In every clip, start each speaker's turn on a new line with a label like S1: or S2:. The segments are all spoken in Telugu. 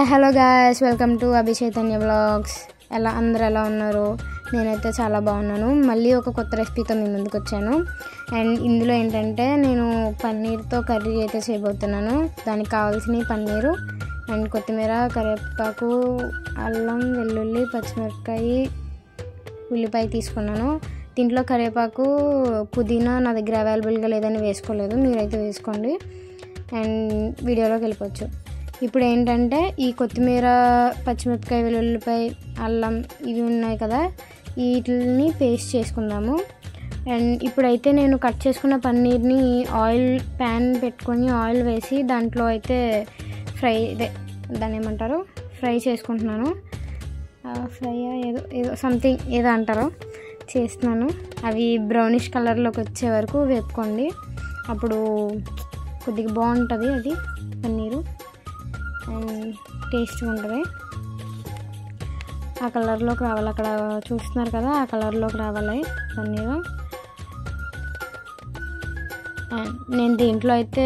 S1: Hello guys, welcome to Abhi Chaitanya vlogs. అందరూ ఎలా ఉన్నారు? నేనైతే చాలా బాగున్నాను. మళ్ళీ ఒక కొత్త రెసిపీతో మీ ముందుకు వచ్చాను. అండ్ ఇందులో ఏంటంటే నేను పన్నీర్తో కర్రీ అయితే చేయబోతున్నాను. దానికి కావాల్సిన పన్నీరు అండ్ కొత్తిమీర, కరివేపాకు, అల్లం, వెల్లుల్లి, పచ్చిమిరపకాయ, ఉల్లిపాయ తీసుకున్నాను. దీంట్లో కరివేపాకు, పుదీనా నా దగ్గర అవైలబుల్గా లేదని వేసుకోలేదు, మీరైతే వేసుకోండి. అండ్ వీడియోలోకి వెళ్ళిపోవచ్చు. ఇప్పుడు ఏంటంటే ఈ కొత్తిమీర, పచ్చిమిరపకాయ, వెల్లుల్లిపాయ, అల్లం ఇవి ఉన్నాయి కదా, వీటిని పేస్ట్ చేసుకుందాము. అండ్ ఇప్పుడైతే నేను కట్ చేసుకున్న పన్నీర్ని ఆయిల్ ప్యాన్ పెట్టుకొని ఆయిల్ వేసి దాంట్లో అయితే దాన్ని ఏమంటారు, ఫ్రై చేసుకుంటున్నాను. ఫ్రై ఏదో సంథింగ్ ఏదో అంటారో చేస్తున్నాను. అవి బ్రౌనిష్ కలర్లోకి వచ్చే వరకు వేపుకోండి, అప్పుడు కొద్దిగా బాగుంటుంది అది పన్నీరు అండ్ టేస్ట్గా ఉంటుంది. ఆ కలర్లోకి రావాలి, అక్కడ చూస్తున్నారు కదా, ఆ కలర్లోకి రావాలి పన్నీరు. నేను దీంట్లో అయితే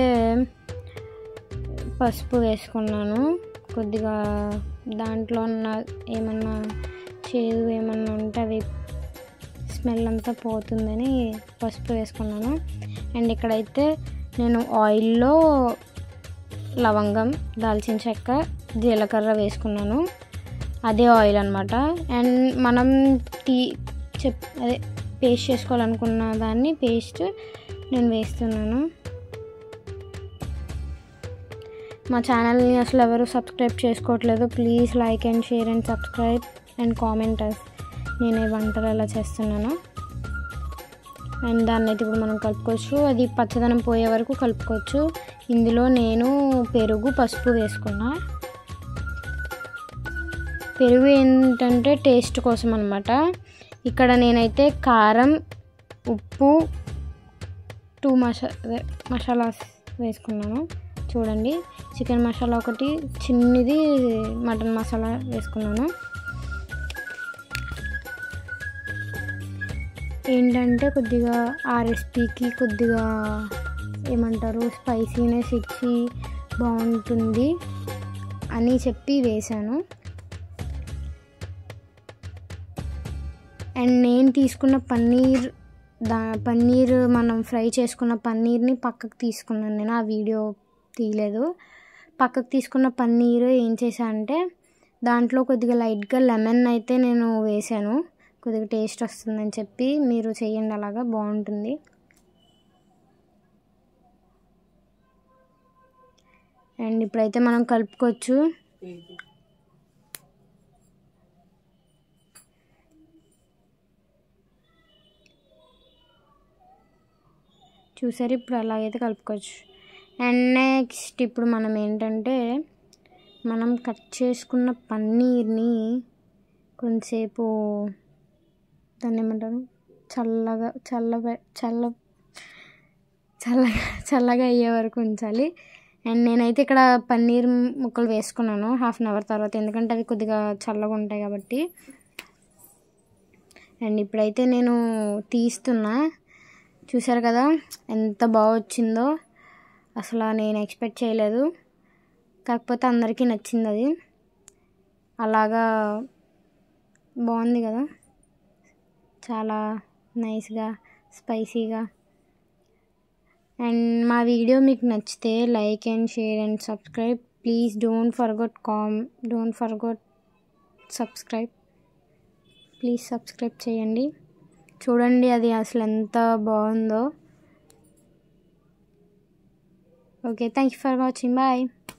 S1: పసుపు వేసుకున్నాను కొద్దిగా. దాంట్లో ఉన్న ఏమన్నా చేదు ఏమన్నా ఉంటే అవి స్మెల్ అంతా పోతుందని పసుపు వేసుకున్నాను. అండ్ ఇక్కడైతే నేను ఆయిల్లో లవంగం, దాల్చిన చెక్క, జీలకర్ర వేసుకున్నాను, అదే ఆయిల్ అనమాట. అండ్ మనం అదే పేస్ట్ చేసుకోవాలనుకున్న దాన్ని పేస్ట్ నేను వేస్తున్నాను. మా ఛానల్ని అసలు ఎవరు సబ్స్క్రైబ్ చేసుకోవట్లేదు. Please like and share and subscribe and comment నేను ఈ వంటలు ఎలా చేస్తున్నాను. అండ్ దాన్ని అయితే ఇప్పుడు మనం కలుపుకోవచ్చు, అది పచ్చదనం పోయే వరకు కలుపుకోవచ్చు. ఇందులో నేను పెరుగు, పసుపు వేసుకున్నా. పెరుగు ఏంటంటే టేస్ట్ కోసం అనమాట. ఇక్కడ నేనైతే కారం, ఉప్పు, 2 మసాలాస్ వేసుకున్నాను. చూడండి, చికెన్ మసాలా ఒకటి, చిన్నది మటన్ మసాలా వేసుకున్నాను. ఏంటంటే కొద్దిగా ఆ రెసిపీకి కొద్దిగా ఏమంటారు, స్పైసీనెస్ ఇచ్చి బాగుంటుంది అని చెప్పి వేశాను. అండ్ నేను తీసుకున్న పన్నీర్ మనం ఫ్రై చేసుకున్న పన్నీర్ని పక్కకు తీసుకున్నాను. నేను ఆ వీడియో తీయలేదు. పక్కకు తీసుకున్న పన్నీర్ ఏం చేశాను అంటే దాంట్లో కొద్దిగా లైట్గా లెమన్ అయితే నేను వేసాను, కొద్దిగా టేస్ట్ వస్తుందని చెప్పి. మీరు చేయండి, అలాగా బాగుంటుంది. అండ్ ఇప్పుడైతే మనం కలుపుకోవచ్చు. చూసారు, ఇప్పుడు అలాగైతే కలుపుకోవచ్చు. అండ్ నెక్స్ట్ ఇప్పుడు మనం ఏంటంటే మనం కట్ చేసుకున్న పన్నీర్ని కొంతసేపు దాన్ని ఏమంటారు, చల్లగా అయ్యే వరకు ఉంచాలి. అండ్ నేనైతే ఇక్కడ పన్నీర్ ముక్కలు వేసుకున్నాను 1/2 అవర్ తర్వాత, ఎందుకంటే అవి కొద్దిగా చల్లగా ఉంటాయి కాబట్టి. అండ్ ఇప్పుడైతే నేను తీస్తున్నా. చూసారు కదా ఎంత బాగా వచ్చిందో, అసలు నేను ఎక్స్పెక్ట్ చేయలేదు. కాకపోతే అందరికీ నచ్చింది అది. అలాగా బాగుంది కదా, చాలా నైస్గా, స్పైసీగా. అండ్ మా వీడియో మీకు నచ్చితే like and share and subscribe. Please don't forget subscribe. Please subscribe చేయండి. చూడండి అది అసలు ఎంత బాగుందో. Okay, thank you for watching. Bye.